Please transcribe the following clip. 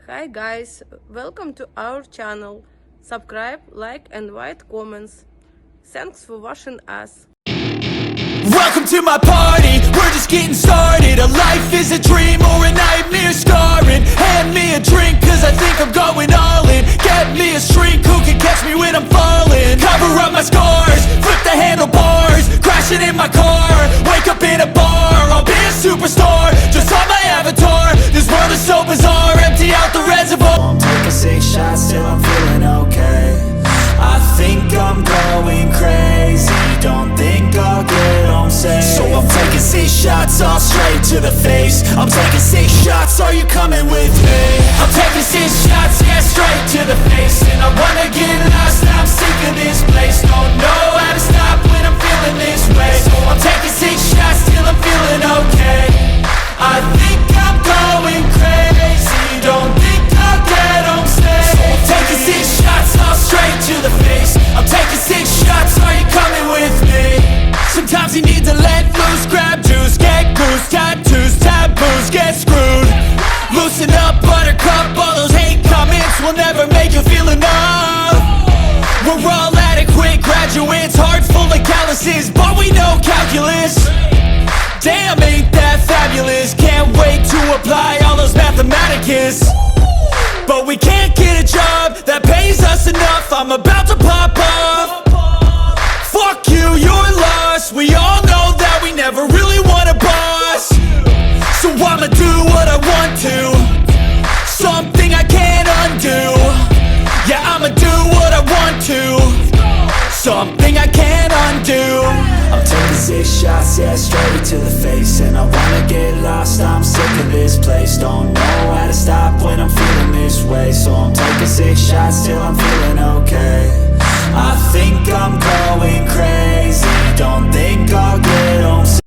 Hi guys, welcome to our channel. Subscribe, like and write comments. Thanks for watching us. Welcome to my party, we're just getting started. A life is a dream or a nightmare scarring. Hand me a drink cause I think I'm going all in. Get me a shrink who can catch me when I'm falling. Cover up my scars, flip the handlebars. Crashing in my car, wake up in a bar. I'll be a superstar, just on my avatar. This world is so bizarre, empty out the reservoir. I'm taking 6 shots till I'm feeling okay. I think I'm going crazy, don't think I'll get home safe. So I'm taking 6 shots all straight to the face. I'm taking 6 shots, are you coming with me? I'm taking 6 shots, yeah, straight to the face. And I wanna get lost, I'm sick of this place. Don't know how to stop when I'm feeling this way. So I'm taking 6 shots till I'm feeling okay. I think I'm going crazy, don't think I'll get home safe. So I'm taking 6 shots all straight to the face. I'm taking 6 shots, are you coming with me? Sometimes you need to let loose, grab juice, get goose, tattoos, taboos, get screwed. Loosen up, buttercup, all those hate comments will never make you feel enough. We're all adequate graduates, heart full of calluses, but we know calculus. Damn, ain't that fabulous? Can't wait to apply all those mathematicus. But we can't get a job that pays us enough. I'm about to pop off. Fuck you, you're lost. We all know that we never really want a boss. So I'ma do what I want to, something I can't undo. Yeah, I'ma do what I want to, something I can't undo. I'm taking 6 shots, yeah, straight to the face. And I wanna get lost, I'm sick of this place. Don't know how to stop when I'm feeling this way. So I'm taking 6 shots till I'm feeling